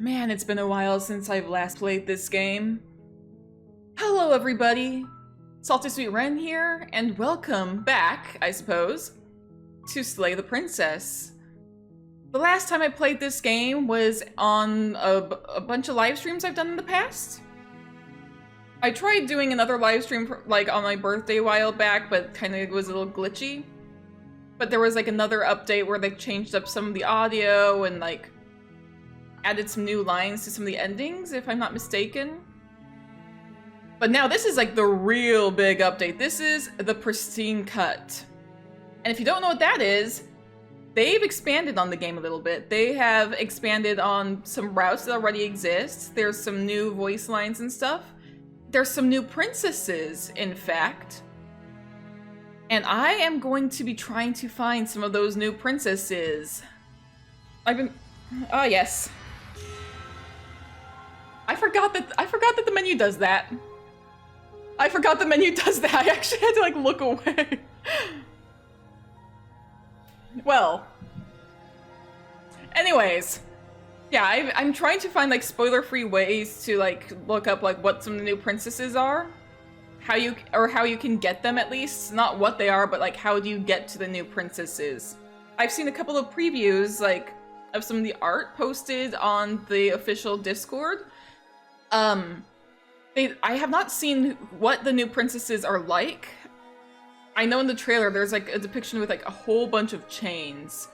Man, it's been a while since I've last played this game. Hello everybody! Salty Sweet Ren here, and welcome back, I suppose, to Slay the Princess. The last time I played this game was on a bunch of live streams I've done in the past. I tried doing another live stream like on my birthday a while back, but kind of was a little glitchy. But there was like another update where they changed up some of the audio and like added some new lines to some of the endings, if I'm not mistaken. But now this is like the real big update. This is the Pristine Cut. And if you don't know what that is, they've expanded on the game a little bit. They have expanded on some routes that already exist. There's some new voice lines and stuff. There's some new princesses, in fact. And I am going to be trying to find some of those new princesses. Ah, yes. I forgot that the menu does that. I forgot the menu does that. I actually had to like look away. Well. Anyways. Yeah, I'm trying to find like spoiler-free ways to like look up like what some of the new princesses are. How you can get them at least. Not what they are, but like how do you get to the new princesses. I've seen a couple of previews like of some of the art posted on the official Discord. I have not seen what the new princesses are like. I know in the trailer there's like a depiction with like a whole bunch of chains.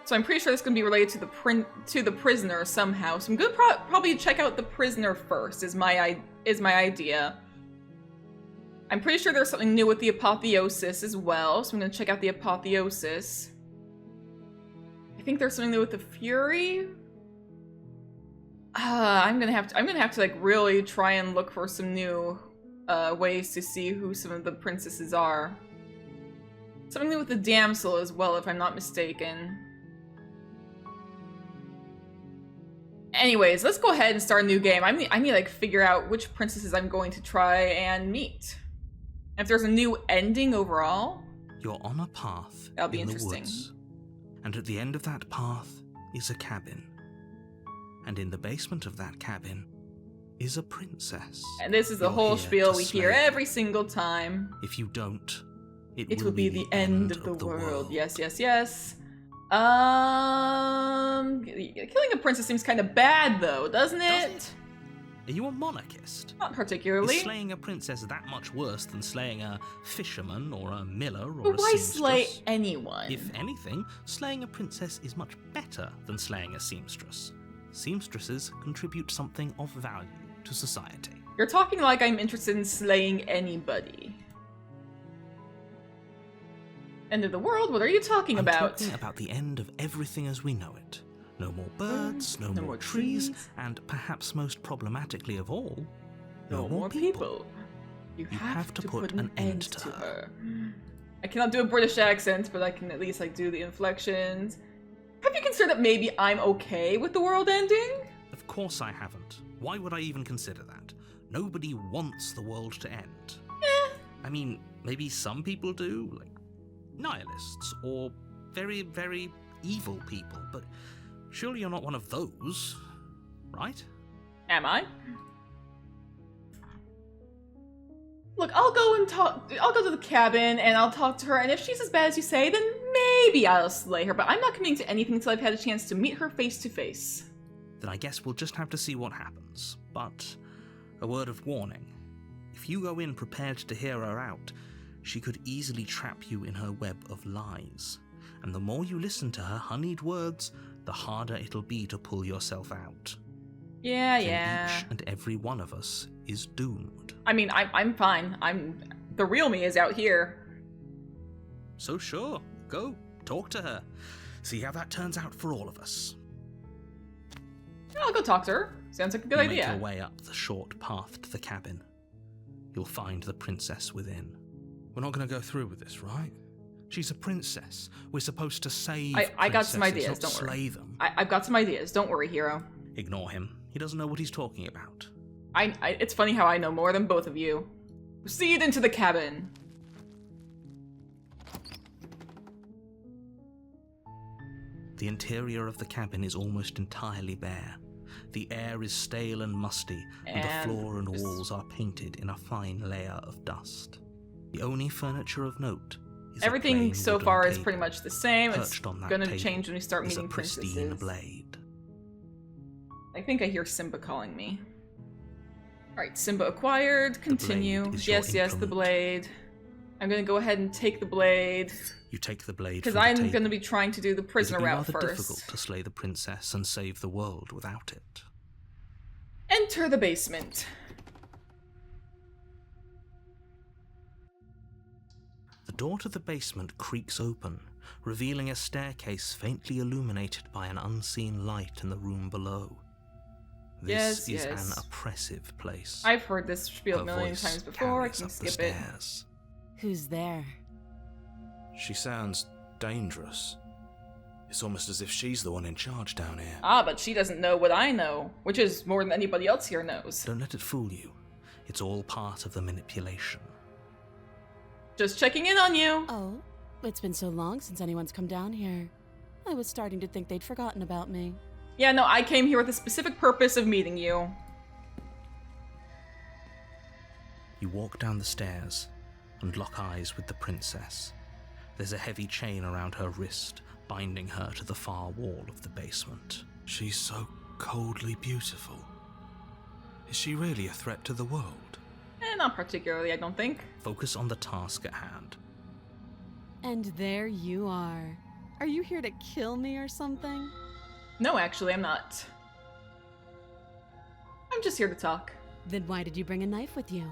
So I'm pretty sure this is gonna be related to the prisoner somehow. So I'm gonna probably check out the prisoner first. Is my idea. I'm pretty sure there's something new with the apotheosis as well. So I'm gonna check out the apotheosis. I think there's something new with the fury. I'm gonna have to like really try and look for some new ways to see who some of the princesses are. Something new with the damsel as well, if I'm not mistaken. Anyways, let's go ahead and start a new game. I need to like figure out which princesses I'm going to try and meet. If there's a new ending overall, you're on a path. That'll be in interesting. The woods, and at the end of that path is a cabin. And in the basement of that cabin is a princess. And this is the whole spiel we hear every single time. If you don't, it will be the end of the world. Yes, yes, yes. Killing a princess seems kind of bad though, doesn't it? Are you a monarchist? Not particularly. Is slaying a princess that much worse than slaying a fisherman or a miller or but a why seamstress? Slay anyone? If anything, slaying a princess is much better than slaying a seamstress. Seamstresses contribute something of value to society. You're talking like I'm interested in slaying anybody. End of the world? What are you talking about? I'm talking about the end of everything as we know it. No more birds, no more trees, and perhaps most problematically of all, no more people. You have to put an end to her. her. I cannot do a British accent, but I can at least like do the inflections. Have you considered that maybe I'm okay with the world ending? Of course I haven't. Why would I even consider that? Nobody wants the world to end. I mean, maybe some people do, like nihilists or very, very evil people, but surely you're not one of those, right? Am I? Look, I'll go to the cabin and I'll talk to her, and if she's as bad as you say, then maybe I'll slay her, but I'm not committing to anything until I've had a chance to meet her face to face. Then I guess we'll just have to see what happens. But a word of warning. If you go in prepared to hear her out, she could easily trap you in her web of lies. And the more you listen to her honeyed words, the harder it'll be to pull yourself out. Yeah, then yeah. Each and every one of us is doomed. I mean, I'm fine. The real me is out here. So sure, go, talk to her. See how that turns out for all of us. I'll go talk to her. Sounds like a good idea. Make your way up the short path to the cabin. You'll find the princess within. We're not going to go through with this, right? She's a princess. We're supposed to save I got some ideas, not don't slay worry. them. I've got some ideas, don't worry, hero. Ignore him. He doesn't know what he's talking about. It's funny how I know more than both of you. Proceed into the cabin. The interior of the cabin is almost entirely bare. The air is stale and musty, and the floor and walls are painted in a fine layer of dust. The only furniture of note is everything a so far is pretty much the same. It's gonna change when we start meeting princesses. Pristine blade. I think I hear Simba calling me. Alright, Simba acquired. Continue. Yes, the blade. I'm gonna go ahead and take the blade. You take the blade because I'm gonna be trying to do the prisoner route first. It would be rather difficult to slay the princess and save the world without it. Enter the basement. The door to the basement creaks open, revealing a staircase faintly illuminated by an unseen light in the room below. This is an oppressive place. I've heard this spiel a million times before. I can skip it. Who's there? She sounds dangerous. It's almost as if she's the one in charge down here. Ah, but she doesn't know what I know, which is more than anybody else here knows. Don't let it fool you. It's all part of the manipulation. Just checking in on you. Oh, it's been so long since anyone's come down here. I was starting to think they'd forgotten about me. Yeah, no, I came here with the specific purpose of meeting you. You walk down the stairs and lock eyes with the princess. There's a heavy chain around her wrist, binding her to the far wall of the basement. She's so coldly beautiful. Is she really a threat to the world? Not particularly, I don't think. Focus on the task at hand. And there you are. Are you here to kill me or something? No, actually, I'm not. I'm just here to talk. Then why did you bring a knife with you?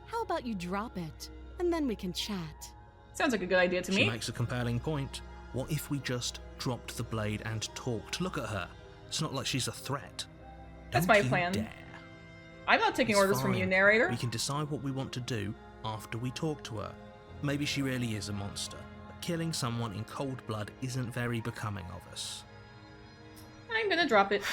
How about you drop it, and then we can chat? Sounds like a good idea to me. She makes a compelling point. What if we just dropped the blade and talked? Look at her. It's not like she's a threat. That's my plan. Dare. I'm not taking orders from you, narrator. We can decide what we want to do after we talk to her. Maybe she really is a monster, but killing someone in cold blood isn't very becoming of us. I'm gonna drop it.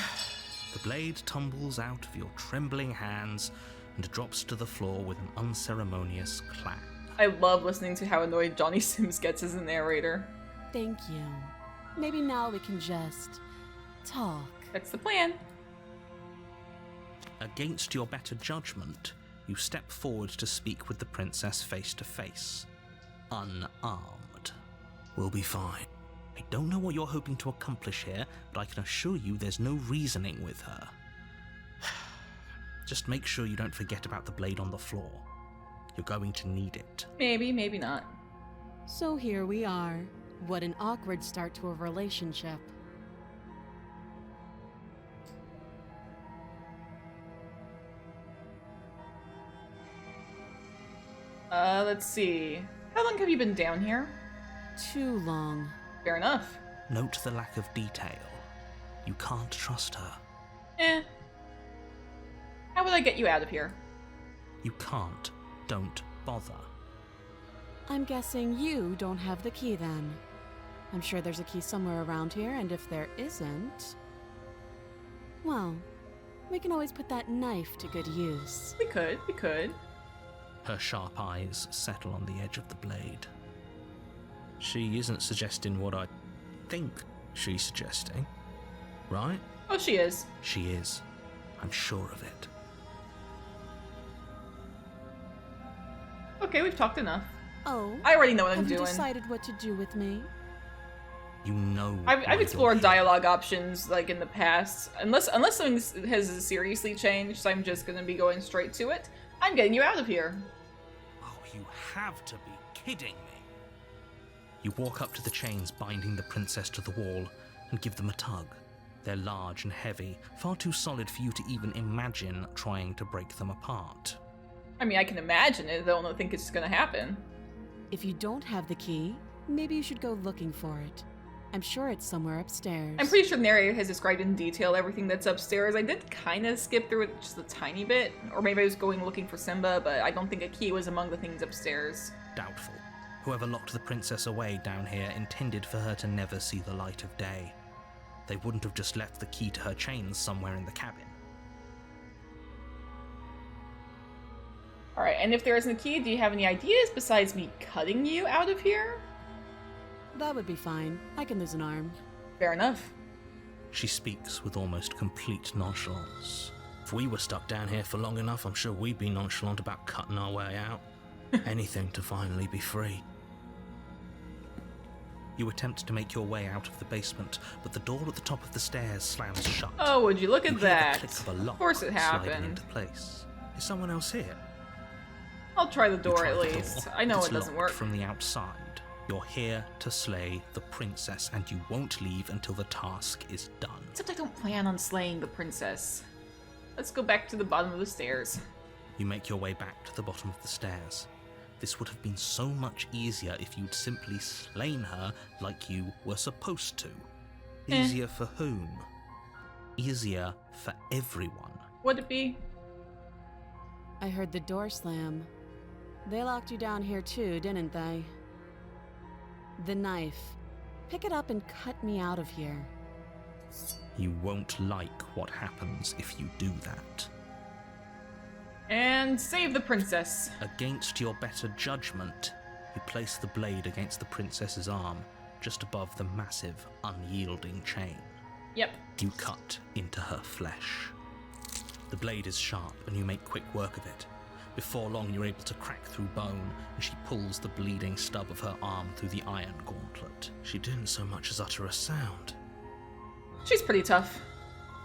The blade tumbles out of your trembling hands and drops to the floor with an unceremonious clang. I love listening to how annoyed Johnny Sims gets as a narrator. Thank you. Maybe now we can just talk. That's the plan. Against your better judgment, you step forward to speak with the princess face to face. Unarmed. We'll be fine. I don't know what you're hoping to accomplish here, but I can assure you there's no reasoning with her. Just make sure you don't forget about the blade on the floor. You're going to need it. Maybe, maybe not. So here we are. What an awkward start to a relationship. Let's see. How long have you been down here? Too long. Fair enough. Note the lack of detail. You can't trust her. How would I get you out of here? You can't. Don't bother. I'm guessing you don't have the key then. I'm sure there's a key somewhere around here, and if there isn't... well, we can always put that knife to good use. We could. Her sharp eyes settle on the edge of the blade. She isn't suggesting what I think she's suggesting, right? Oh, she is. She is. I'm sure of it. Okay, we've talked enough. Oh, I already know what I'm doing. Have you decided what to do with me? You know. I've explored dialogue options like in the past. Unless something has seriously changed, so I'm just gonna be going straight to it. I'm getting you out of here. Oh, you have to be kidding me. You walk up to the chains binding the princess to the wall and give them a tug. They're large and heavy, far too solid for you to even imagine trying to break them apart. I mean, I can imagine it, though I don't think it's gonna happen. If you don't have the key, maybe you should go looking for it. I'm sure it's somewhere upstairs. I'm pretty sure the narrator has described in detail everything that's upstairs. I did kind of skip through it just a tiny bit, or maybe I was going looking for Simba, but I don't think a key was among the things upstairs. Doubtful. Whoever locked the princess away down here intended for her to never see the light of day. They wouldn't have just left the key to her chains somewhere in the cabin. Alright, and if there isn't a key, do you have any ideas besides me cutting you out of here? That would be fine. I can lose an arm. Fair enough. She speaks with almost complete nonchalance. If we were stuck down here for long enough, I'm sure we'd be nonchalant about cutting our way out. Anything to finally be free. You attempt to make your way out of the basement, but the door at the top of the stairs slams shut. Oh, would you look You at hear that? the click of a lock Of course it sliding happened. into place. Is someone else here? I'll try the You door try at the least. door. I know It's it doesn't locked work. from the outside. You're here to slay the princess, and you won't leave until the task is done. Except I don't plan on slaying the princess. Let's go back to the bottom of the stairs. You make your way back to the bottom of the stairs. This would have been so much easier if you'd simply slain her like you were supposed to. Easier for whom? Easier for everyone. Would it be? I heard the door slam. They locked you down here too, didn't they? The knife. Pick it up and cut me out of here. You won't like what happens if you do that. And save the princess. Against your better judgment, you place the blade against the princess's arm, just above the massive, unyielding chain. Yep. You cut into her flesh. The blade is sharp, and you make quick work of it. Before long, you're able to crack through bone, and she pulls the bleeding stub of her arm through the iron gauntlet. She didn't so much as utter a sound. She's pretty tough.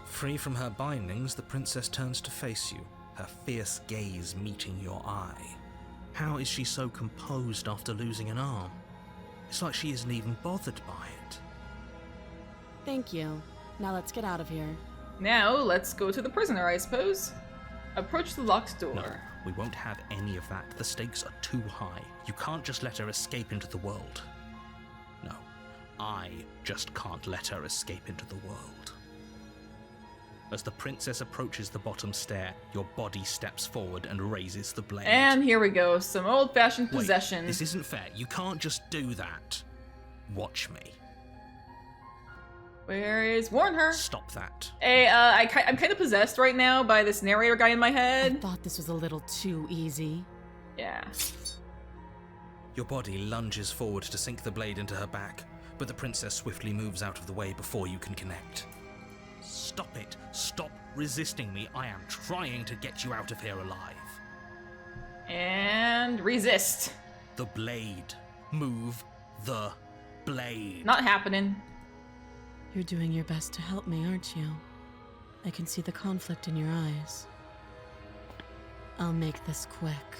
Free from her bindings, the princess turns to face you, her fierce gaze meeting your eye. How is she so composed after losing an arm? It's like she isn't even bothered by it. Thank you. Now let's get out of here. Now, let's go to the prisoner, I suppose. Approach the locked door. No, we won't have any of that. The stakes are too high. You can't just let her escape into the world. No, I just can't let her escape into the world. As the princess approaches the bottom stair, your body steps forward and raises the blade. And here we go, some old-fashioned Wait, possession. this isn't fair. You can't just do that. Watch me. Where is... Warn her! Stop that. Hey, I'm kind of possessed right now by this narrator guy in my I head. thought this was a little too easy. Yeah. Your body lunges forward to sink the blade into her back, but the princess swiftly moves out of the way before you can connect. Stop it. Stop resisting me. I am trying to get you out of here alive. And resist. The blade. Move the blade. Not happening. You're doing your best to help me, aren't you? I can see the conflict in your eyes. I'll make this quick.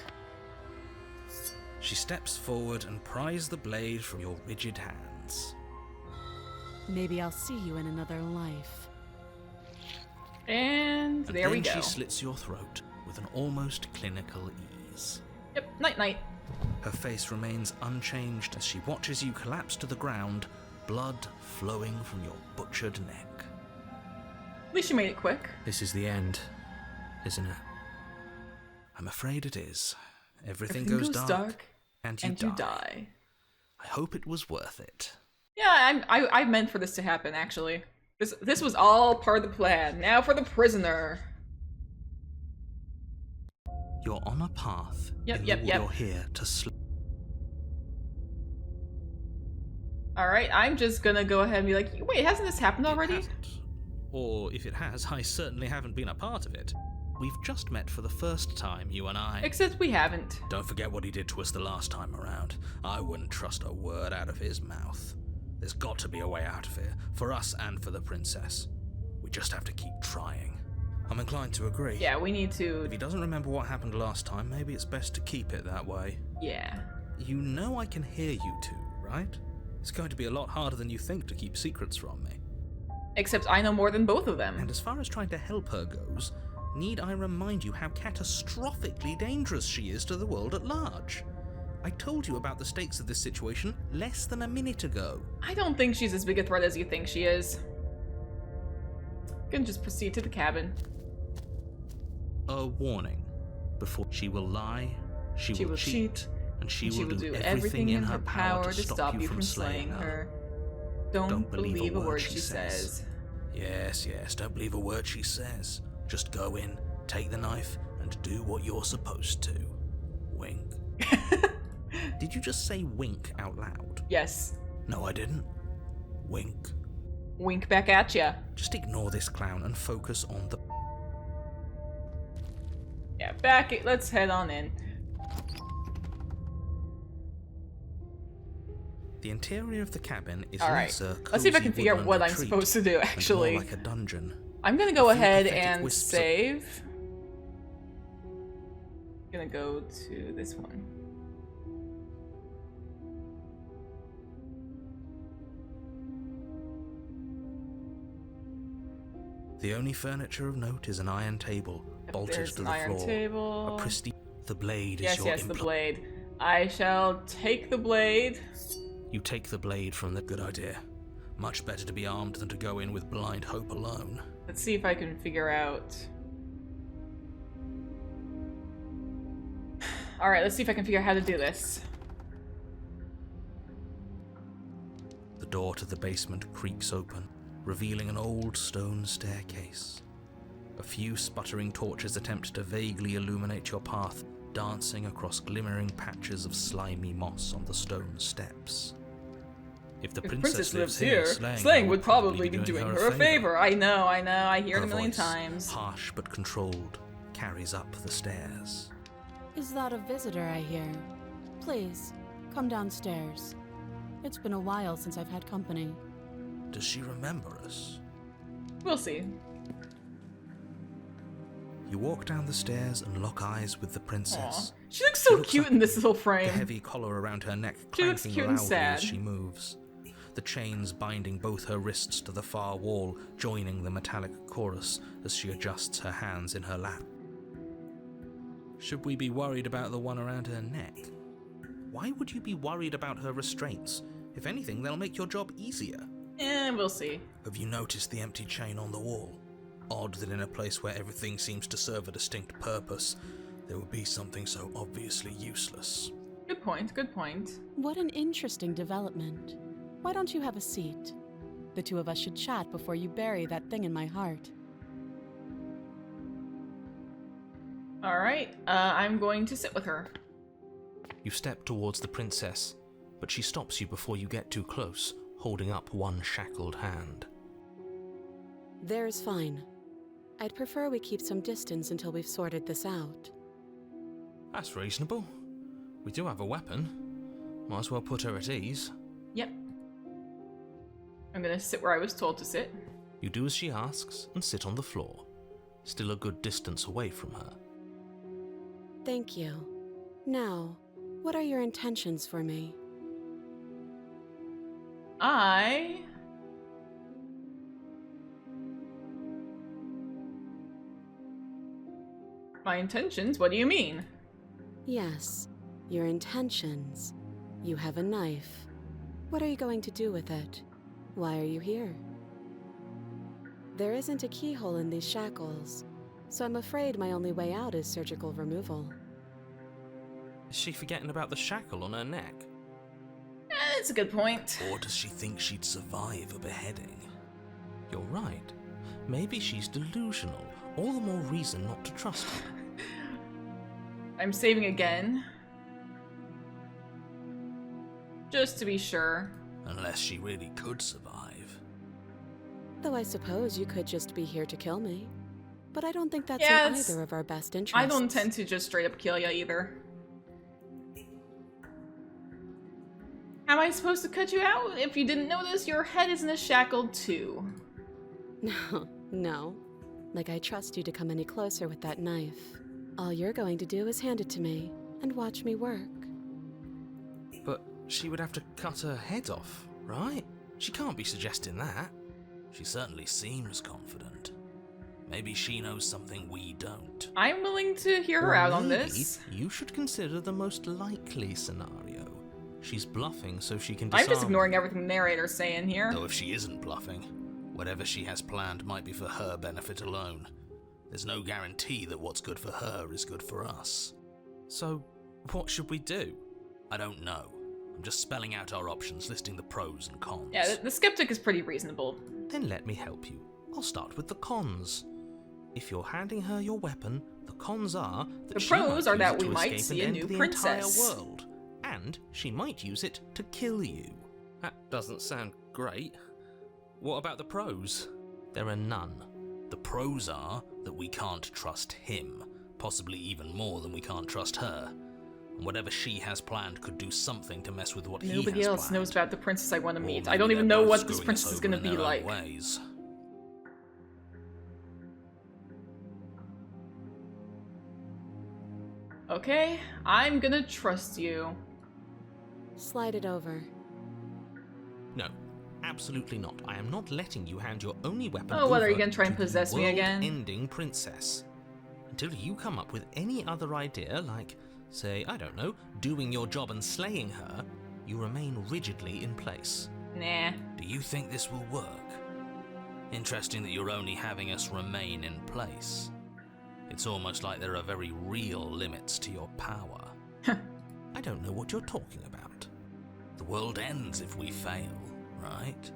She steps forward and pries the blade from your rigid hands. Maybe I'll see you in another life. And there we then go. she slits your throat with an almost clinical ease. Yep, night-night. Her face remains unchanged as she watches you collapse to the ground, blood flowing from your butchered neck. At least you made it quick. This is the end, isn't it? I'm afraid it is. Everything goes dark, and you die. I hope it was worth it. Yeah, I meant for this to happen, actually. This was all part of the plan. Now for the prisoner. You're on a path. Yep. You're here to Alright, I'm just gonna go ahead and be like, wait, hasn't this happened already? It hasn't. Or if it has, I certainly haven't been a part of it. We've just met for the first time, you and I. Except we haven't. Don't forget what he did to us the last time around. I wouldn't trust a word out of his mouth. There's got to be a way out of here, for us and for the princess. We just have to keep trying. I'm inclined to agree. Yeah, we need to... If he doesn't remember what happened last time, maybe it's best to keep it that way. Yeah. You know I can hear you two, right? It's going to be a lot harder than you think to keep secrets from me. Except I know more than both of them. And as far as trying to help her goes, need I remind you how catastrophically dangerous she is to the world at large? I told you about the stakes of this situation less than a minute ago. I don't think she's as big a threat as you think she is. You can just proceed to the cabin. A warning. Before she will lie, she will cheat, and she will do everything in her power to stop you from slaying her. Don't believe a word she says. Yes, don't believe a word she says. Just go in, take the knife, and do what you're supposed to. Wink. Did you just say wink out loud? Yes. No, I didn't. Wink. Wink back at ya. Just ignore this clown and focus on the... Yeah, let's head on in. The interior of the cabin is Alright, less a let's see if I cozy can figure out woodland what I'm retreat supposed to do, and actually. more like a dungeon. I'm gonna go A few ahead pathetic and wisps of- save. Gonna go to this one. The only furniture of note is an iron table, bolted There's to an the iron floor. table. A pristine... The blade is Yes, your yes, the blade. I shall take the blade. You take the blade from the... Good idea. Much better to be armed than to go in with blind hope alone. Let's see if I can figure out... Alright, let's see if I can figure out how to do this. The door to the basement creaks open, revealing an old stone staircase. A few sputtering torches attempt to vaguely illuminate your path, dancing across glimmering patches of slimy moss on the stone steps. If the If princess lives here, here, Slaying would probably be doing her a favor. I know, I hear it Her a million voice, times. harsh but controlled, carries up the stairs. Is that a visitor I hear? Please, come downstairs. It's been a while since I've had company. Does she remember us? We'll see. You walk down the stairs and lock eyes with the princess. Aw. She looks so looks cute like in this little The frame. heavy collar around her neck She looks clanking cute and loudly sad. as she moves. The chains binding both her wrists to the far wall, joining the metallic chorus as she adjusts her hands in her lap. Should we be worried about the one around her neck? Why would you be worried about her restraints? If anything, they'll make your job easier. We'll see. Have you noticed the empty chain on the wall? Odd that in a place where everything seems to serve a distinct purpose, there would be something so obviously useless. Good point, good point. What an interesting development. Why don't you have a seat? The two of us should chat before you bury that thing in my heart. Alright, I'm going to sit with her. You step towards the princess, but she stops you before you get too close, holding up one shackled hand. There's fine. I'd prefer we keep some distance until we've sorted this out. That's reasonable. We do have a weapon. Might as well put her at ease. Yep. I'm gonna sit where I was told to sit. You do as she asks and sit on the floor, still a good distance away from her. Thank you. Now, what are your intentions for me? My intentions? What do you mean? Yes, your intentions. You have a knife. What are you going to do with it? Why are you here? There isn't a keyhole in these shackles, so I'm afraid my only way out is surgical removal. Is she forgetting about the shackle on her neck? That's a good point. Or does she think she'd survive a beheading? You're right. Maybe she's delusional. All the more reason not to trust her. I'm saving again. Just to be sure. Unless she really could survive. Though I suppose you could just be here to kill me. But I don't think that's Yeah, in it's- either of our best interests. I don't tend to just straight up kill ya either. How am I supposed to cut you out? If you didn't notice, your head is in a shackle too. No, no. Like I trust you to come any closer with that knife. All you're going to do is hand it to me and watch me work. But she would have to cut her head off, right? She can't be suggesting that. She certainly seems confident. Maybe she knows something we don't. I'm willing to hear her Or out on maybe this. You should consider the most likely scenario. She's bluffing so she can I'm disarm just ignoring you. everything the narrator's saying here. Though if she isn't bluffing, whatever she has planned might be for her benefit alone. There's no guarantee that what's good for her is good for us. So, what should we do? I don't know. I'm just spelling out our options, listing the pros and cons. Yeah, the skeptic is pretty reasonable. Then let me help you. I'll start with the cons. If you're handing her your weapon, the cons are that The she pros might are use that it we to might escape see and a end new the princess. entire world. And she might use it to kill you. That doesn't sound great. What about the pros? There are none. The pros are that we can't trust him, possibly even more than we can't trust her. And whatever she has planned could do something to mess with what he has planned. Nobody else knows about the princess I want to Or meet. I maybe don't even they're know both what this screwing princess us is over gonna in be their own like. ways. Okay, I'm gonna trust you. Slide it over. No, absolutely not. I am not letting you hand your only weapon Oh, what, are you over gonna try and to the possess me again? world-ending princess. Until you come up with any other idea, like, say, I don't know, doing your job and slaying her, you remain rigidly in place. Nah. Do you think this will work? Interesting that you're only having us remain in place. It's almost like there are very real limits to your power. I don't know what you're talking about. The world ends if we fail, right?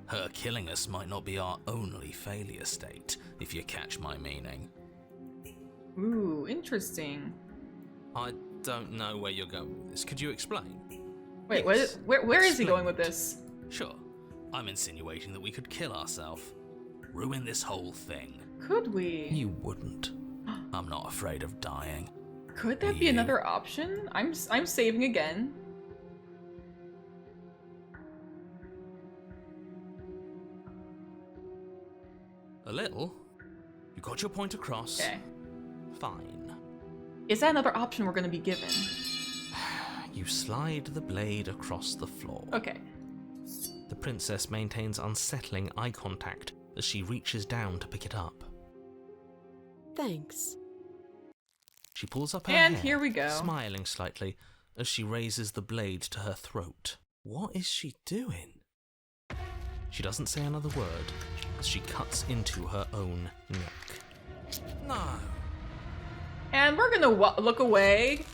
Her killing us might not be our only failure state, if you catch my meaning. Ooh, interesting. I don't know where you're going with this. Could you explain? Wait, Yes, where is he explain going with it. this? Sure. I'm insinuating that we could kill ourselves. Ruin this whole thing. Could we? You wouldn't. I'm not afraid of dying. Could that be You. another option? I'm saving again. A little? You got your point across. Okay. Fine. Is that another option we're gonna be given? You slide the blade across the floor. Okay. The princess maintains unsettling eye contact as she reaches down to pick it up. Thanks. She pulls up her And hair, here we go. smiling slightly as she raises the blade to her throat. What is she doing? She doesn't say another word as she cuts into her own neck. No. And we're gonna look away.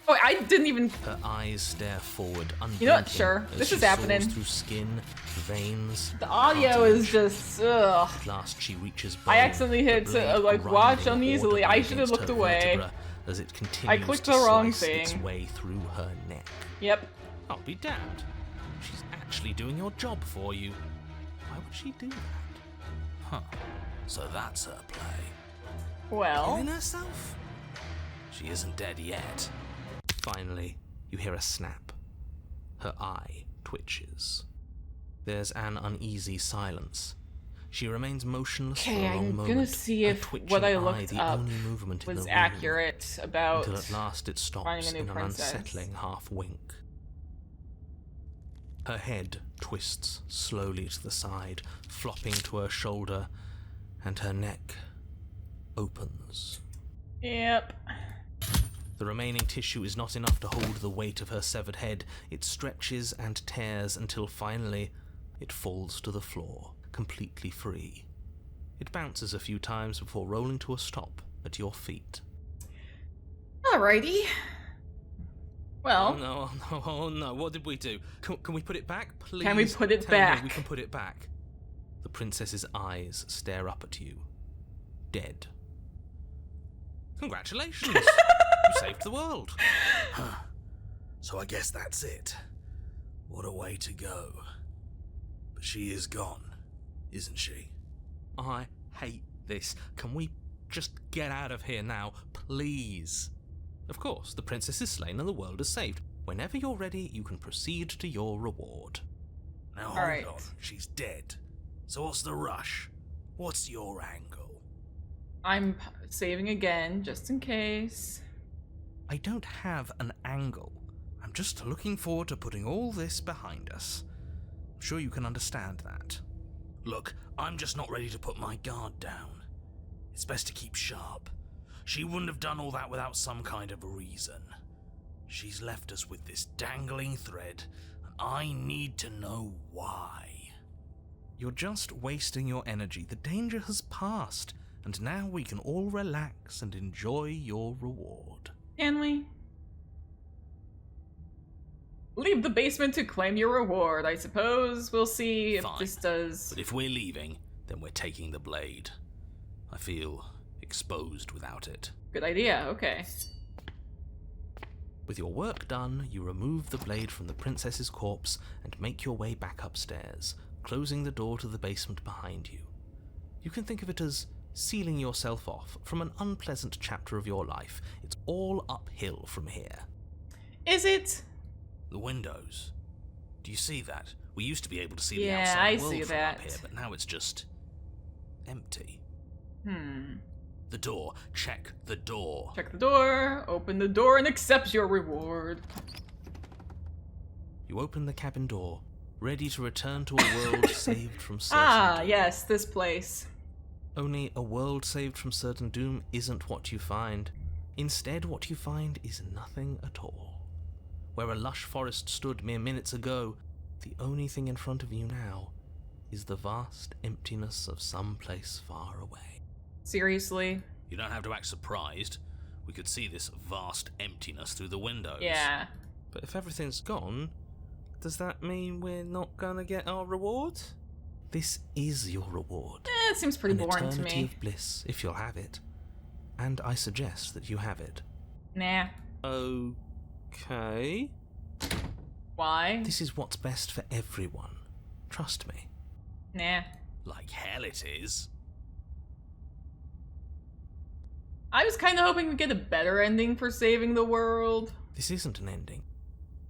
Oh, I didn't even. Her eyes stare forward, unblinking. You know what? Sure, as this she is happening. soars through skin, veins. The audio is just. Ugh. At last, she reaches I bone, accidentally the hit, blade like, watch grinding uneasily. audibly I should have against looked her away. vertebra As it continues clicked to the wrong slice its thing. way through her neck. Yep. I'll be damned. She's actually doing your job for you. Why would she do that? Huh. So that's her play. Well. Killing herself? She isn't dead yet. Finally, you hear a snap. Her eye twitches. There's an uneasy silence. She remains motionless for Okay, a long I'm moment. gonna see her if twitching what I eye looked the up only movement in was the room, accurate about. until at last it finding stops a new in an princess. unsettling half wink. Her head twists slowly to the side, flopping to her shoulder, and her neck opens. Yep. The remaining tissue is not enough to hold the weight of her severed head. It stretches and tears until finally it falls to the floor, completely free. It bounces a few times before rolling to a stop at your feet. Alrighty. Well. Oh no, oh no, oh no, what did we do? Can we put it back, please? Can we put it Tell back? me we can put it back. The princess's eyes stare up at you. Dead. Congratulations! You saved the world. Huh. So I guess that's it. What a way to go. But she is gone, isn't she? I hate this. Can we just get out of here now, please? Of course, the princess is slain and the world is saved. Whenever you're ready, you can proceed to your reward. Now hold Alright. on, she's dead. So what's the rush? What's your angle? I'm saving again, just in case. I don't have an angle. I'm just looking forward to putting all this behind us. I'm sure you can understand that. Look, I'm just not ready to put my guard down. It's best to keep sharp. She wouldn't have done all that without some kind of a reason. She's left us with this dangling thread, and I need to know why. You're just wasting your energy. The danger has passed, and now we can all relax and enjoy your reward. Can we? Leave the basement to claim your reward, I suppose. We'll see if Fine. this does. But if we're leaving, then we're taking the blade. I feel exposed without it. Good idea, okay. With your work done, you remove the blade from the princess's corpse and make your way back upstairs, closing the door to the basement behind you. You can think of it as sealing yourself off from an unpleasant chapter of your life. It's all uphill from here. Is it? The windows. Do you see that? We used to be able to see the Yeah, outside I world see from that. up here, but now it's just empty. Hmm. The door. Check the door. Check the door, open the door, and accept your reward. You open the cabin door, ready to return to a world saved from certain Ah, doom. yes, this place. Only a world saved from certain doom isn't what you find. Instead, what you find is nothing at all. Where a lush forest stood mere minutes ago, the only thing in front of you now is the vast emptiness of some place far away. Seriously? You don't have to act surprised. We could see this vast emptiness through the windows. Yeah. But if everything's gone, does that mean we're not gonna get our reward? This is your reward. It seems pretty An boring to eternity me. of bliss, if you'll have it. And I suggest that you have it. Nah. Okay. Why? This is what's best for everyone. Trust me. Nah. Like hell it is. I was kind of hoping we'd get a better ending for saving the world. This isn't an ending.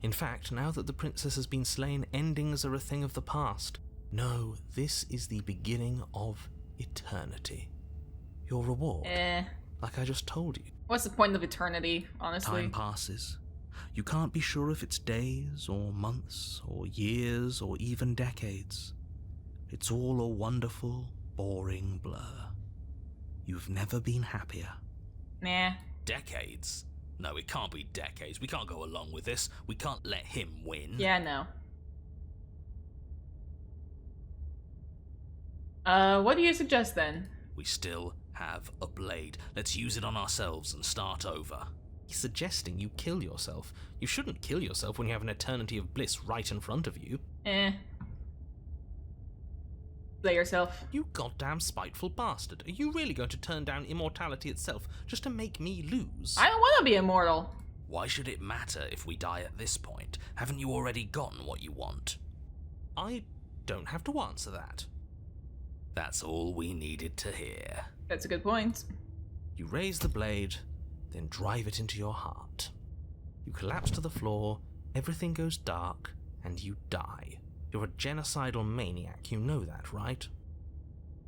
In fact, now that the princess has been slain, endings are a thing of the past. No, this is the beginning of eternity. Your reward, like I just told you. What's the point of eternity, honestly? Time passes. You can't be sure if it's days, or months, or years, or even decades. It's all a wonderful, boring blur. You've never been happier. Nah. Decades? No, it can't be decades. We can't go along with this. We can't let him win. Yeah, no. What do you suggest then? We still have a blade. Let's use it on ourselves and start over. He's suggesting you kill yourself. You shouldn't kill yourself when you have an eternity of bliss right in front of you. Play yourself. You goddamn spiteful bastard. Are you really going to turn down immortality itself just to make me lose? I don't want to be immortal. Why should it matter if we die at this point? Haven't you already gotten what you want? I don't have to answer that. That's all we needed to hear. That's a good point. You raise the blade, then drive it into your heart. You collapse to the floor, everything goes dark, and you die. You're a genocidal maniac, you know that, right?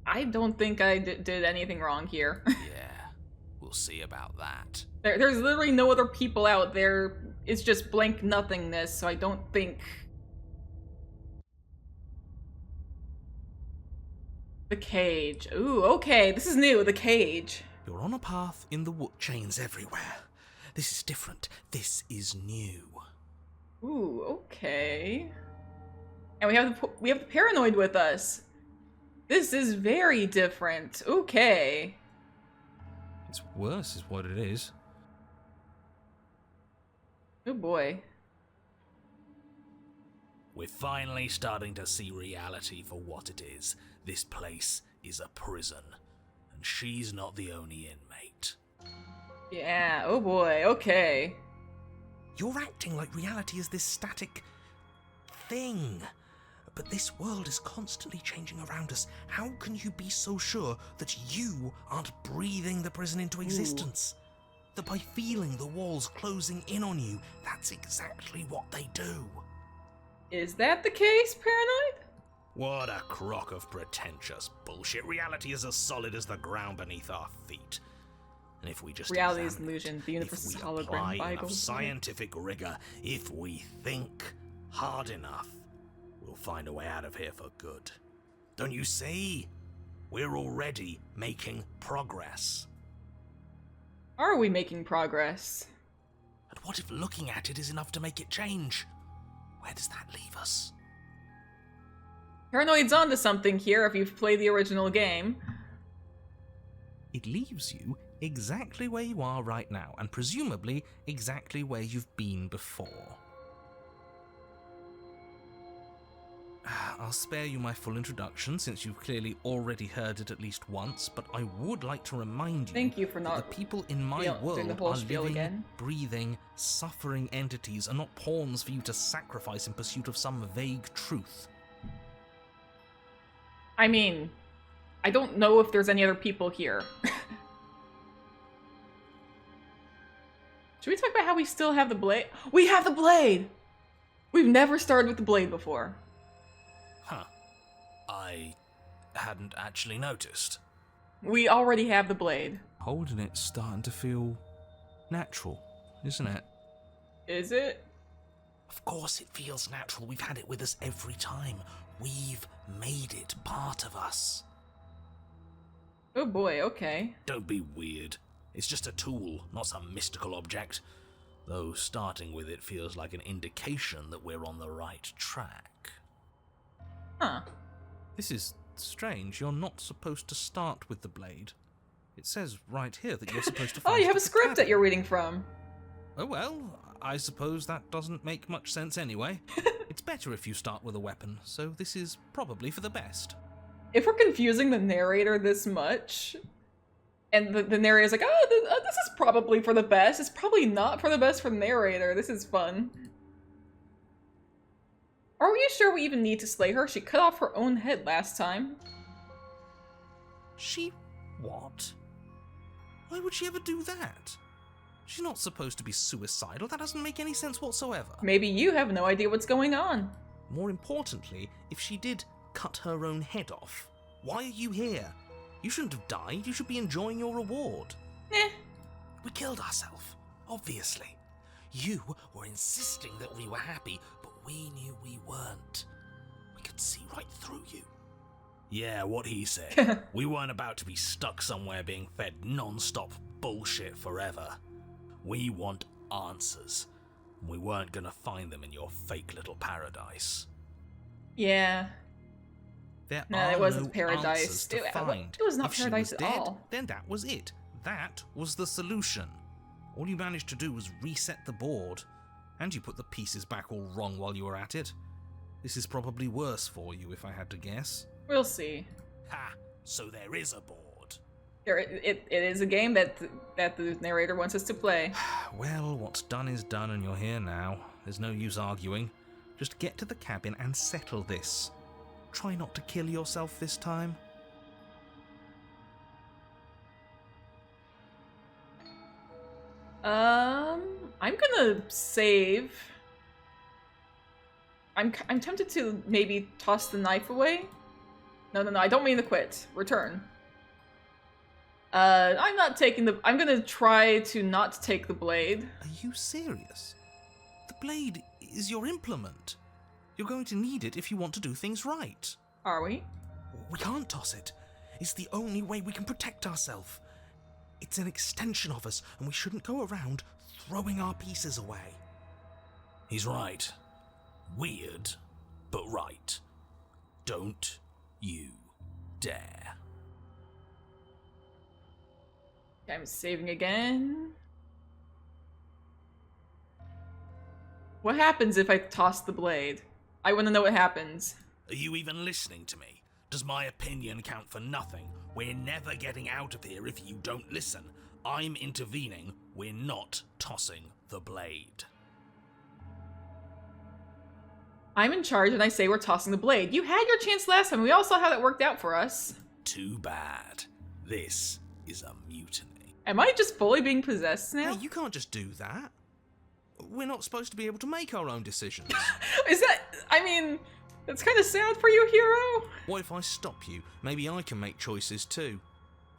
I don't think I did anything wrong here. Yeah, we'll see about that. There's literally no other people out there. It's just blank nothingness, so I don't think... The cage. Ooh, okay, this is new, the cage. You're on a path in the wood. Chains everywhere. This is different. This is new. Ooh, okay. And we have the paranoid with us. This is very different. Okay. It's worse is what it is. Oh boy. We're finally starting to see reality for what it is. This place is a prison, and she's not the only inmate. Yeah, oh boy, okay. You're acting like reality is this static thing. But this world is constantly changing around us. How can you be so sure that you aren't breathing the prison into existence? That by feeling the walls closing in on you, that's exactly what they do. Is that the case, Paranoid? What a crock of pretentious bullshit. Reality is as solid as the ground beneath our feet. And if we just Reality is an examine illusion. The it, universe if is we hologram. apply Bible. enough scientific rigor, if we think hard enough, we'll find a way out of here for good. Don't you see? We're already making progress. Are we making progress? But what if looking at it is enough to make it change? Where does that leave us? Paranoid's onto something here if you've played the original game. It leaves you exactly where you are right now, and presumably exactly where you've been before. I'll spare you my full introduction, since you've clearly already heard it at least once, but I would like to remind you, Thank you for that not the people in my doing world the whole are spiel living, again. breathing, suffering entities, and not pawns for you to sacrifice in pursuit of some vague truth. I mean, I don't know if there's any other people here. Should we talk about how we still have the blade? We have the blade! We've never started with the blade before. Huh. I hadn't actually noticed. We already have the blade. Holding it's starting to feel natural, isn't it? Is it? Of course it feels natural. We've had it with us every time. We've made it part of us. Oh boy, okay. Don't be weird. It's just a tool, not some mystical object. Though starting with it feels like an indication that we're on the right track. Huh. This is strange. You're not supposed to start with the blade. It says right here that you're supposed to Oh, find you have it a at the script that cabin. you're reading from. Oh well, I suppose that doesn't make much sense anyway. It's better if you start with a weapon, so this is probably for the best. If we're confusing the narrator this much, and the narrator's like, oh, this is probably for the best. It's probably not for the best for the narrator. This is fun. Are we sure we even need to slay her? She cut off her own head last time. She... what? Why would she ever do that? She's not supposed to be suicidal. That doesn't make any sense whatsoever. Maybe you have no idea what's going on. More importantly, if she did cut her own head off, why are you here? You shouldn't have died. You should be enjoying your reward. Eh. We killed ourselves, obviously. You were insisting that we were happy, but we knew we weren't. We could see right through you. Yeah, what he said. We weren't about to be stuck somewhere being fed non-stop bullshit forever. We want answers. We weren't gonna find them in your fake little paradise. Yeah. There No, are it wasn't no paradise. answers to It find. was not If she paradise was at dead, all. then that was it. That was the solution. All you managed to do was reset the board, and you put the pieces back all wrong while you were at it. This is probably worse for you, if I had to guess. We'll see. Ha! So there is a board. It is a game that the narrator wants us to play. Well, what's done is done, and you're here now. There's no use arguing. Just get to the cabin and settle this. Try not to kill yourself this time. I'm gonna save. I'm tempted to maybe toss the knife away. No, I don't mean to quit. Return. I'm not taking the. I'm gonna try to not take the blade. Are you serious? The blade is your implement. You're going to need it if you want to do things right. Are we? We can't toss it. It's the only way we can protect ourselves. It's an extension of us, and we shouldn't go around throwing our pieces away. He's right. Weird, but right. Don't you dare. I'm saving again. What happens if I toss the blade? I want to know what happens. Are you even listening to me? Does my opinion count for nothing? We're never getting out of here if you don't listen. I'm intervening. We're not tossing the blade. I'm in charge and I say we're tossing the blade. You had your chance last time. We all saw how that worked out for us. Too bad. This is a mutiny. Am I just fully being possessed now? Hey, you can't just do that. We're not supposed to be able to make our own decisions. Is that... I mean... That's kind of sad for you, hero. What if I stop you? Maybe I can make choices too.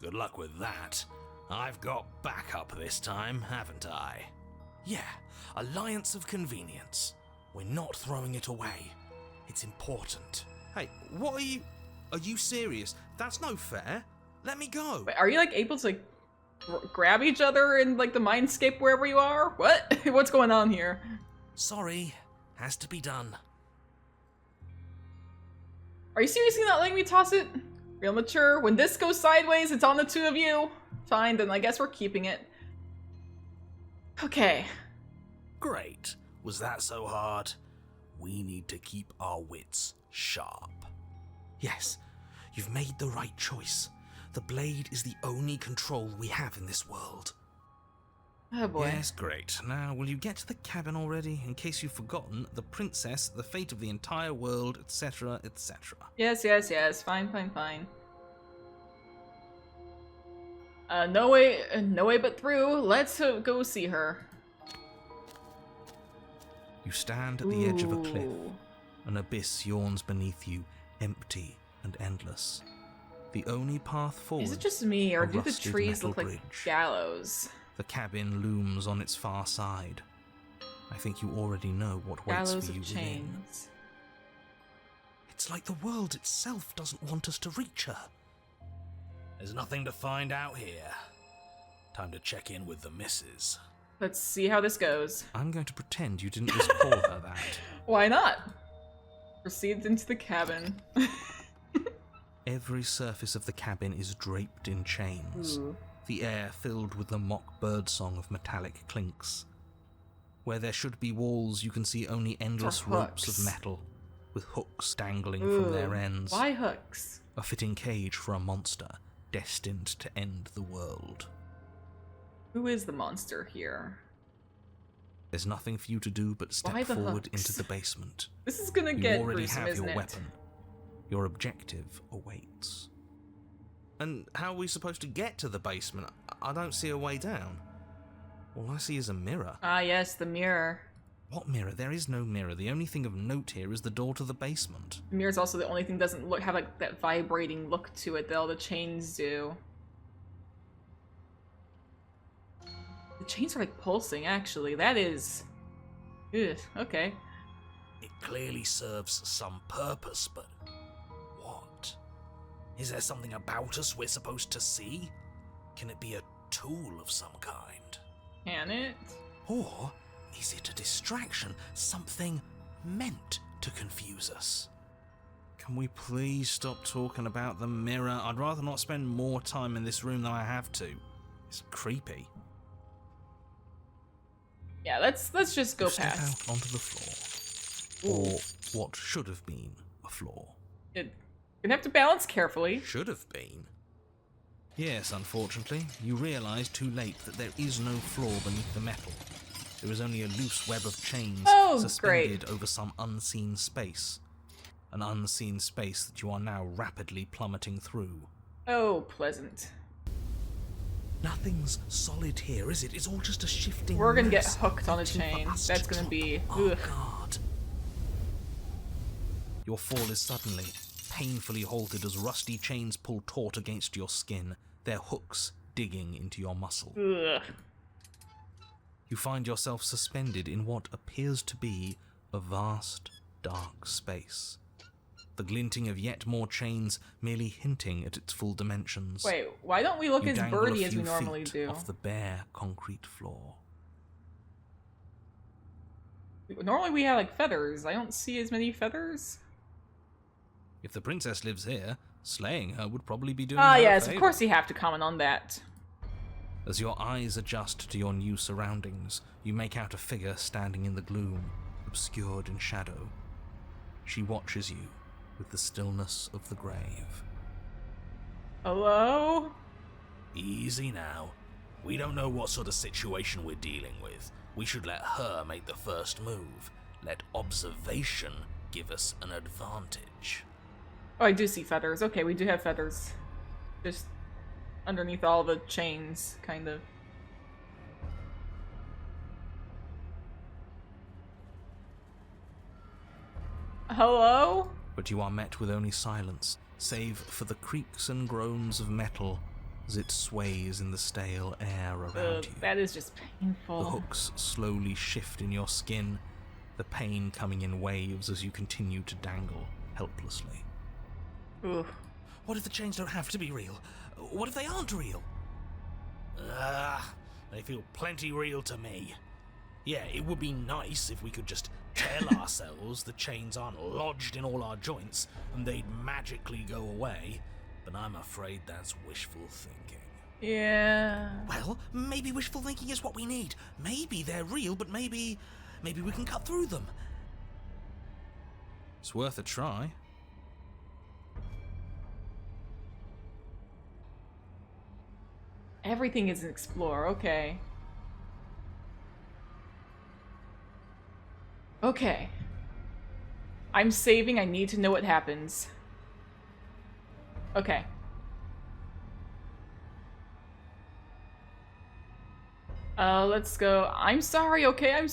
Good luck with that. I've got backup this time, haven't I? Yeah, alliance of convenience. We're not throwing it away. It's important. Hey, what are you... Are you serious? That's no fair. Let me go. Wait, are you, like, able to, like, grab each other in, like, the mindscape wherever you are? What? What's going on here? Sorry, has to be done. Are you seriously not letting me toss it? Real mature. When this goes sideways, it's on the two of you. Fine, then I guess we're keeping it. Okay. Great. Was that so hard? We need to keep our wits sharp. Yes, you've made the right choice. The blade is the only control we have in this world. Oh boy. Yes, great. Now, will you get to the cabin already? In case you've forgotten, the princess, the fate of the entire world, etc., etc. Yes, yes, yes. Fine, fine, fine. No way but through. Let's go see her. You stand at the edge of a cliff. Ooh. An abyss yawns beneath you, empty and endless. The only path forward. Is it just me, or a do the rusted trees metal look like bridge. gallows? The cabin looms on its far side. I think you already know what waits Gallows for you of within. chains. It's like the world itself doesn't want us to reach her. There's nothing to find out here. Time to check in with the missus. Let's see how this goes. I'm going to pretend you didn't just call her that. Why not? Proceeds into the cabin. Every surface of the cabin is draped in chains. Ooh. The air filled with the mock birdsong of metallic clinks. Where there should be walls, you can see only endless Or ropes hooks. of metal, with hooks dangling Ooh. from their ends. Why hooks? A fitting cage for a monster, destined to end the world. Who is the monster here? There's nothing for you to do but Why step the forward hooks? into the basement. This is gonna You get already gruesome, have isn't your it? weapon. Your objective awaits. And how are we supposed to get to the basement? I don't see a way down. All I see is a mirror. Ah, yes, the mirror. What mirror? There is no mirror. The only thing of note here is the door to the basement. The mirror's also the only thing that doesn't have like that vibrating look to it that all the chains do. The chains are like pulsing, actually. That is... Ugh, okay. It clearly serves some purpose, but what? Is there something about us we're supposed to see? Can it be a tool of some kind? Can it? Or is it a distraction? Something meant to confuse us? Can we please stop talking about the mirror? I'd rather not spend more time in this room than I have to. It's creepy. Yeah, let's just go You step past. out onto the floor. Ooh. Or what should have been a floor. You're gonna have to balance carefully. Should have been. Yes, unfortunately, you realise too late that there is no floor beneath the metal. There is only a loose web of chains Oh, suspended over some unseen space. An unseen space that you are now rapidly plummeting through. Oh, pleasant. Nothing's solid here, is it? It's all just a shifting We're gonna get mass hooked on a waiting for chain. us That's to gonna drop be... our Ugh. guard. Your fall is suddenly, painfully halted as rusty chains pull taut against your skin, their hooks digging into your muscle. Ugh. You find yourself suspended in what appears to be a vast, dark space. The glinting of yet more chains merely hinting at its full dimensions. Wait, why don't we look You as dangle birdie a as we few normally feet do? off the bare concrete floor. Normally we have like feathers. I don't see as many feathers. If the princess lives here, slaying her would probably be doing Ah, her a yes, of favour. course you have to comment on that. As your eyes adjust to your new surroundings, you make out a figure standing in the gloom, obscured in shadow. She watches you with the stillness of the grave. Hello? Easy now. We don't know what sort of situation we're dealing with. We should let her make the first move. Let observation give us an advantage. Oh, I do see feathers. Okay, we do have feathers. Just underneath all the chains, kind of. Hello? But you are met with only silence, save for the creaks and groans of metal as it sways in the stale air around you. That is just The painful. hooks slowly shift in your skin, the pain coming in waves as you continue to dangle helplessly. Ooh. What if the chains don't have to be real? What if they aren't real? They feel plenty real to me. Yeah, it would be nice if we could just tell ourselves the chains aren't lodged in all our joints and they'd magically go away, but I'm afraid that's wishful thinking. Yeah. Well, maybe wishful thinking is what we need. Maybe they're real, but maybe we can cut through them. It's worth a try. Everything is an explorer, okay. Okay. I'm saving. I need to know what happens. Okay. Let's go. I'm sorry, okay? I'm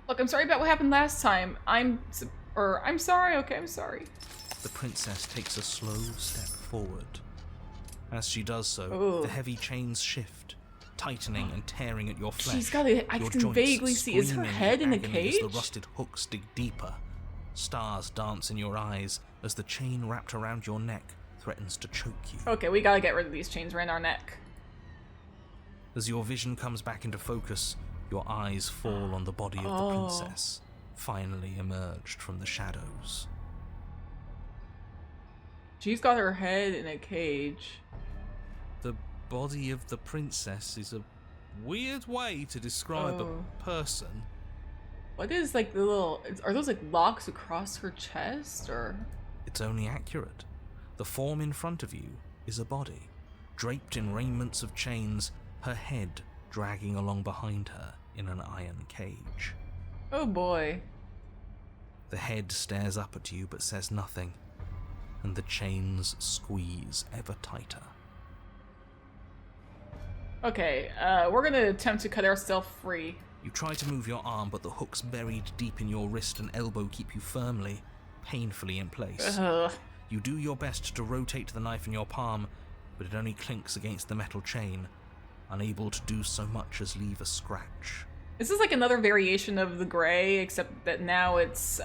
look, I'm sorry about what happened last time. I'm sorry, okay? I'm sorry. The princess takes a slow step forward. As she does so, Ooh. the heavy chains shift, tightening and tearing at your flesh. She's got a, I your can joints vaguely see, is her screaming head in a agony cage? As the rusted hooks dig deeper. Stars dance in your eyes as the chain wrapped around your neck threatens to choke you. Okay, we gotta get rid of these chains around our neck. As your vision comes back into focus, your eyes fall on the body of the princess, finally emerged from the shadows. She's got her head in a cage. The body of the princess is a weird way to describe a person. What is, like, the little... Are those, like, locks across her chest, or...? It's only accurate. The form in front of you is a body, draped in raiments of chains, her head dragging along behind her in an iron cage. Oh boy. The head stares up at you but says nothing, and the chains squeeze ever tighter. Okay, we're gonna attempt to cut ourselves free. You try to move your arm, but the hooks buried deep in your wrist and elbow keep you firmly, painfully in place. You do your best to rotate the knife in your palm, but it only clinks against the metal chain, unable to do so much as leave a scratch. This is like another variation of the gray, except that now it's,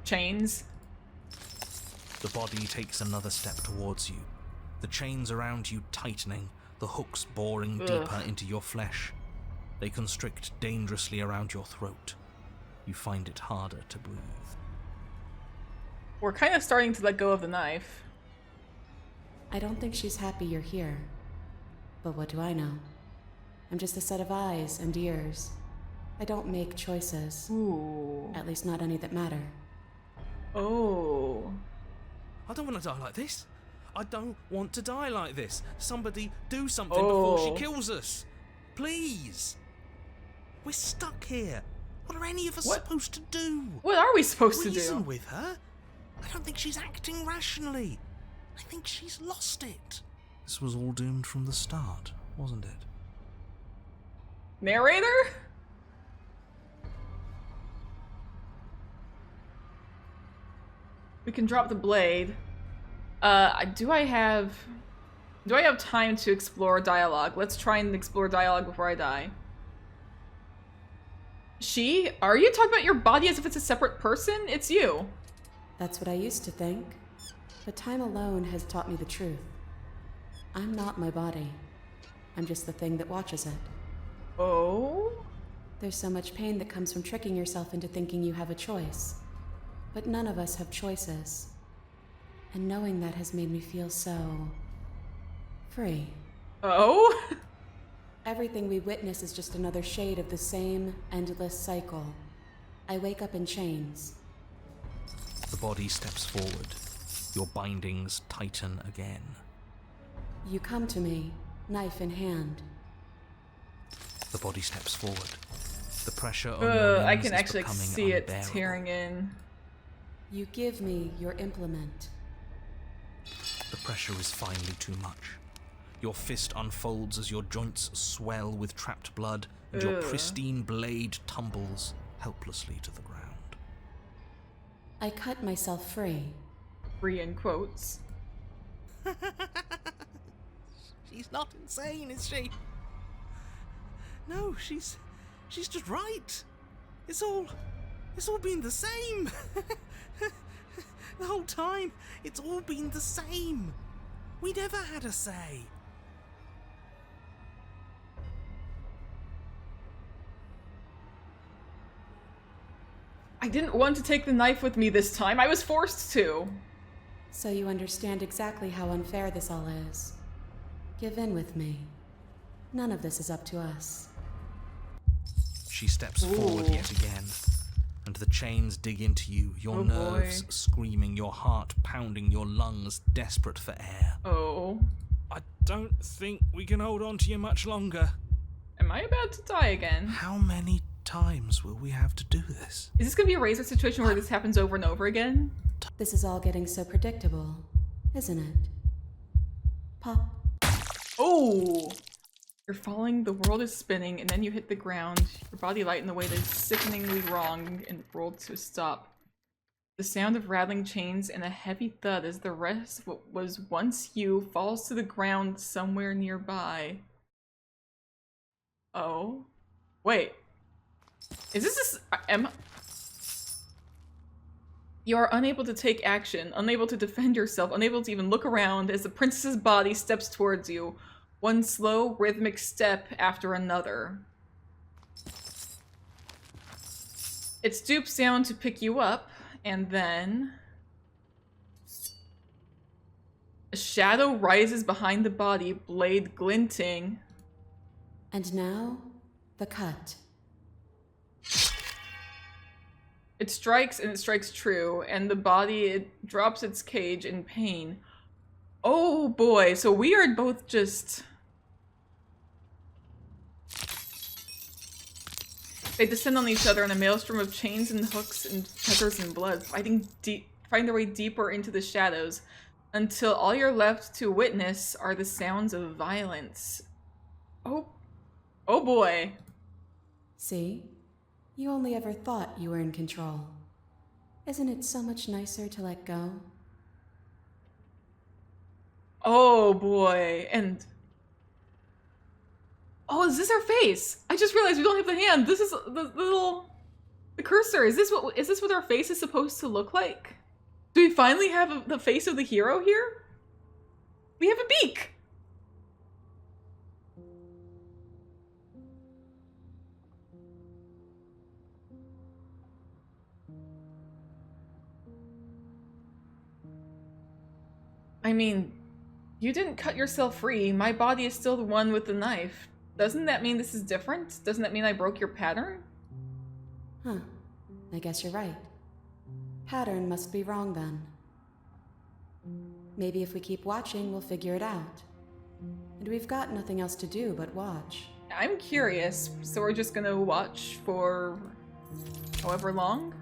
chains. The body takes another step towards you, the chains around you tightening, the hooks boring deeper into your flesh. They constrict dangerously around your throat. You find it harder to breathe. We're kind of starting to let go of the knife. I don't think she's happy you're here. But what do I know? I'm just a set of eyes and ears. I don't make choices. Ooh. At least not any that matter. Oh. I don't want to die like this. I don't want to die like this. Somebody do something before she kills us. Please. We're stuck here. What are any of us supposed to do? What are we supposed to do? Reason with her? I don't think she's acting rationally. I think she's lost it. This was all doomed from the start, wasn't it? Narrator? We can drop the blade. Do I have time to explore dialogue? Let's try and explore dialogue before I die. Are you talking about your body as if it's a separate person? It's you. That's what I used to think. But time alone has taught me the truth. I'm not my body. I'm just the thing that watches it. Oh? There's so much pain that comes from tricking yourself into thinking you have a choice. But none of us have choices. And knowing that has made me feel so... free. Oh? Everything we witness is just another shade of the same endless cycle. I wake up in chains. The body steps forward. Your bindings tighten again. You come to me, knife in hand. The body steps forward. The pressure on your I limbs can is actually becoming see it unbearable. tearing in. You give me your implement. The pressure is finally too much. Your fist unfolds as your joints swell with trapped blood, and your pristine blade tumbles helplessly to the ground. I cut myself free. Free in quotes. She's not insane, is she? No, she's just right. It's all been the same. The whole time, it's all been the same. We never had a say. I didn't want to take the knife with me this time. I was forced to. So you understand exactly how unfair this all is. Give in with me. None of this is up to us. She steps forward yet again, and the chains dig into you, your nerves screaming, your heart pounding, your lungs desperate for air. Oh. I don't think we can hold on to you much longer. Am I about to die again? How many times will we have to do this? Is this gonna be a Razor situation where this happens over and over again? This is all getting so predictable, isn't it? Pop. Oh! You're falling, the world is spinning, and then you hit the ground, your body light in the way that is sickeningly wrong and rolled to a stop. The sound of rattling chains and a heavy thud as the rest of what was once you falls to the ground somewhere nearby. Oh. Wait. Is this You are unable to take action, unable to defend yourself, unable to even look around as the princess's body steps towards you. One slow, rhythmic step after another. It stoops down to pick you up, and then a shadow rises behind the body, blade glinting. And now, the cut. It strikes, and it strikes true, and the body, it drops its cage in pain. Oh boy, so we are both just... They descend on each other in a maelstrom of chains and hooks and feathers and blood, fighting their way deeper into the shadows, until all you're left to witness are the sounds of violence. Oh boy. See? You only ever thought you were in control. Isn't it so much nicer to let go? Oh boy, and... Oh, is this our face? I just realized we don't have the hand. This is the cursor. Is this what our face is supposed to look like? Do we finally have the face of the hero here? We have a beak. I mean, you didn't cut yourself free. My body is still the one with the knife. Doesn't that mean this is different? Doesn't that mean I broke your pattern? Huh. I guess you're right. Pattern must be wrong then. Maybe if we keep watching, we'll figure it out. And we've got nothing else to do but watch. I'm curious, so we're just gonna watch for however long?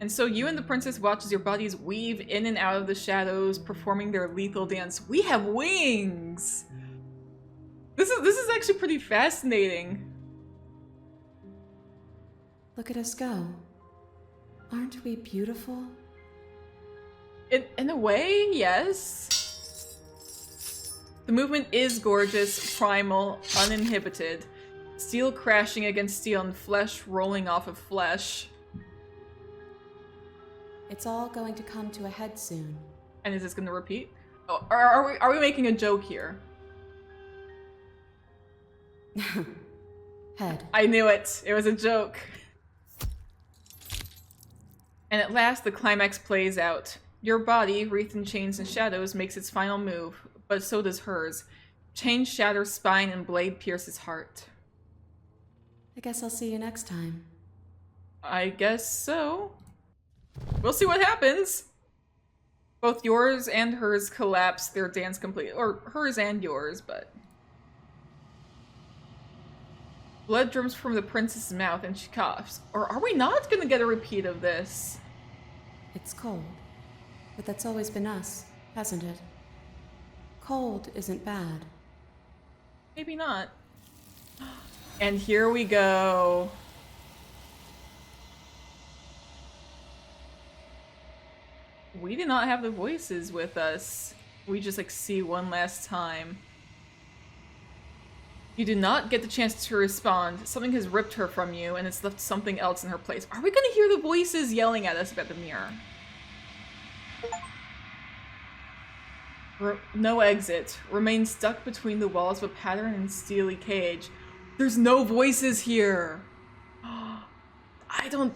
And so you and the princess watch as your bodies weave in and out of the shadows, performing their lethal dance. We have wings! This is actually pretty fascinating. Look at us go. Aren't we beautiful? In a way, yes. The movement is gorgeous, primal, uninhibited. Steel crashing against steel and flesh rolling off of flesh. It's all going to come to a head soon. And is this going to repeat? Oh, are we making a joke here? Head. I knew it. It was a joke. And at last, the climax plays out. Your body, wreathed in chains and shadows, makes its final move, but so does hers. Chains shatter spine and blade pierces heart. I guess I'll see you next time. I guess so. We'll see what happens. Both yours and hers collapse their dance completely. Or hers and yours, but... Blood drips from the princess's mouth and she coughs. Or are we not gonna get a repeat of this? It's cold. But that's always been us, hasn't it? Cold isn't bad. Maybe not. And here we go. We did not have the voices with us. We just like see one last time. You do not get the chance to respond. Something has ripped her from you and it's left something else in her place. Are we gonna hear the voices yelling at us about the mirror? No exit. Remain stuck between the walls of a pattern and steely cage. There's no voices here. I don't...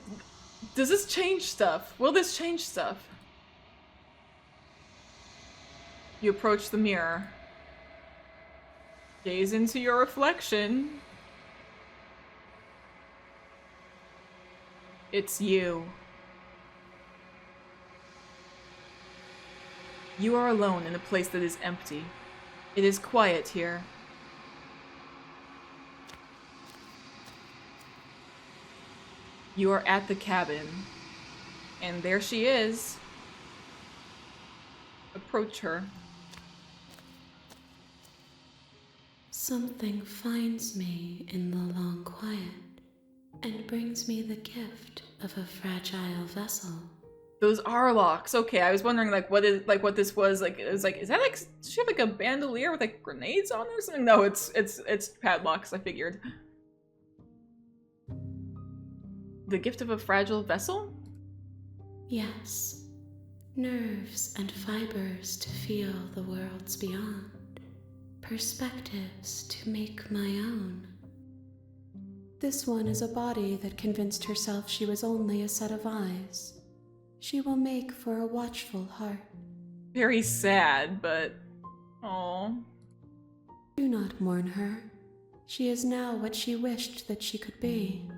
Does this change stuff? Will this change stuff? You approach the mirror. Gaze into your reflection. It's you. You are alone in a place that is empty. It is quiet here. You are at the cabin. And there she is. Approach her. Something finds me in the long quiet and brings me the gift of a fragile vessel. Those are locks. Okay, I was wondering what this was. Like, it was like, is that like, does she have like a bandolier with like grenades on it or something? No, it's padlocks, I figured. The gift of a fragile vessel? Yes. Nerves and fibers to feel the worlds beyond. Perspectives to make my own. This one is a body that convinced herself she was only a set of eyes. She will make for a watchful heart. Very sad, but... Aww. Do not mourn her. She is now what she wished that she could be.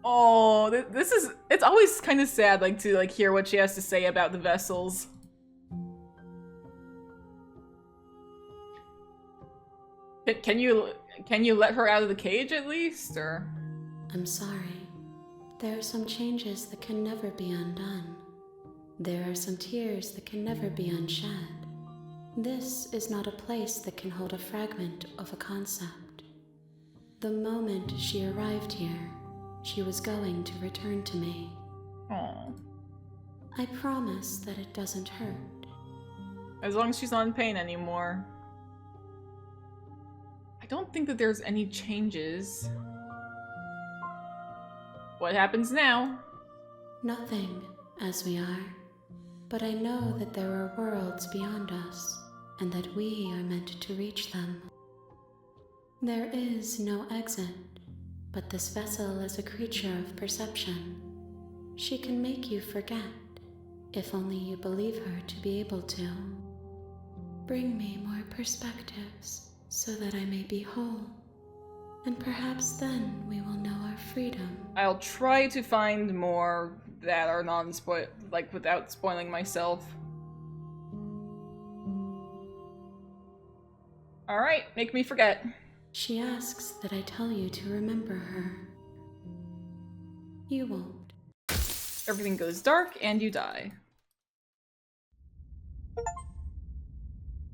Oh, this is... It's always kind of sad, like, to, like, hear what she has to say about the vessels. Can you let her out of the cage, at least, or...? I'm sorry. There are some changes that can never be undone. There are some tears that can never be unshed. This is not a place that can hold a fragment of a concept. The moment she arrived here, she was going to return to me. Aww. I promise that it doesn't hurt. As long as she's not in pain anymore. I don't think that there's any changes. What happens now? Nothing, as we are. But I know that there are worlds beyond us, and that we are meant to reach them. There is no exit, but this vessel is a creature of perception. She can make you forget, if only you believe her to be able to. Bring me more perspectives, so that I may be whole. And perhaps then we will know our freedom. I'll try to find more that are non-spoil, like, without spoiling myself. Alright, make me forget. She asks that I tell you to remember her. You won't. Everything goes dark and you die.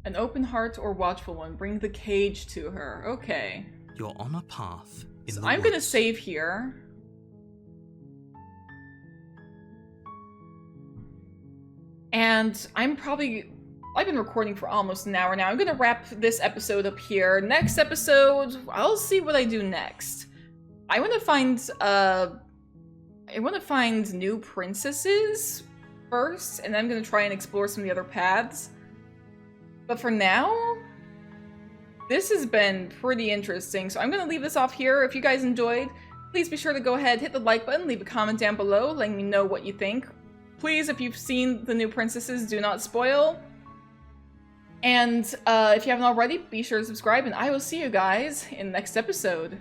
An open heart or watchful one. Bring the cage to her. Okay. You're on a path in So the I'm gonna woods. save here. And I've been recording for almost an hour now. I'm gonna wrap this episode up here. Next episode, I'll see what I do next. I wanna find new princesses first, and then I'm gonna try and explore some of the other paths. But for now, this has been pretty interesting, so I'm gonna leave this off here. If you guys enjoyed, please be sure to go ahead, hit the like button, leave a comment down below, letting me know what you think. Please, if you've seen the new princesses, do not spoil. And if you haven't already, be sure to subscribe, and I will see you guys in the next episode.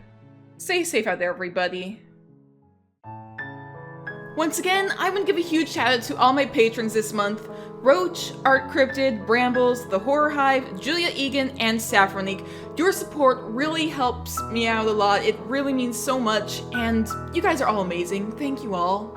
Stay safe out there, everybody. Once again, I want to give a huge shout out to all my patrons this month. Roach, Art Cryptid, Brambles, The Horror Hive, Julia Egan, and Saffronique. Your support really helps me out a lot. It really means so much, and you guys are all amazing. Thank you all.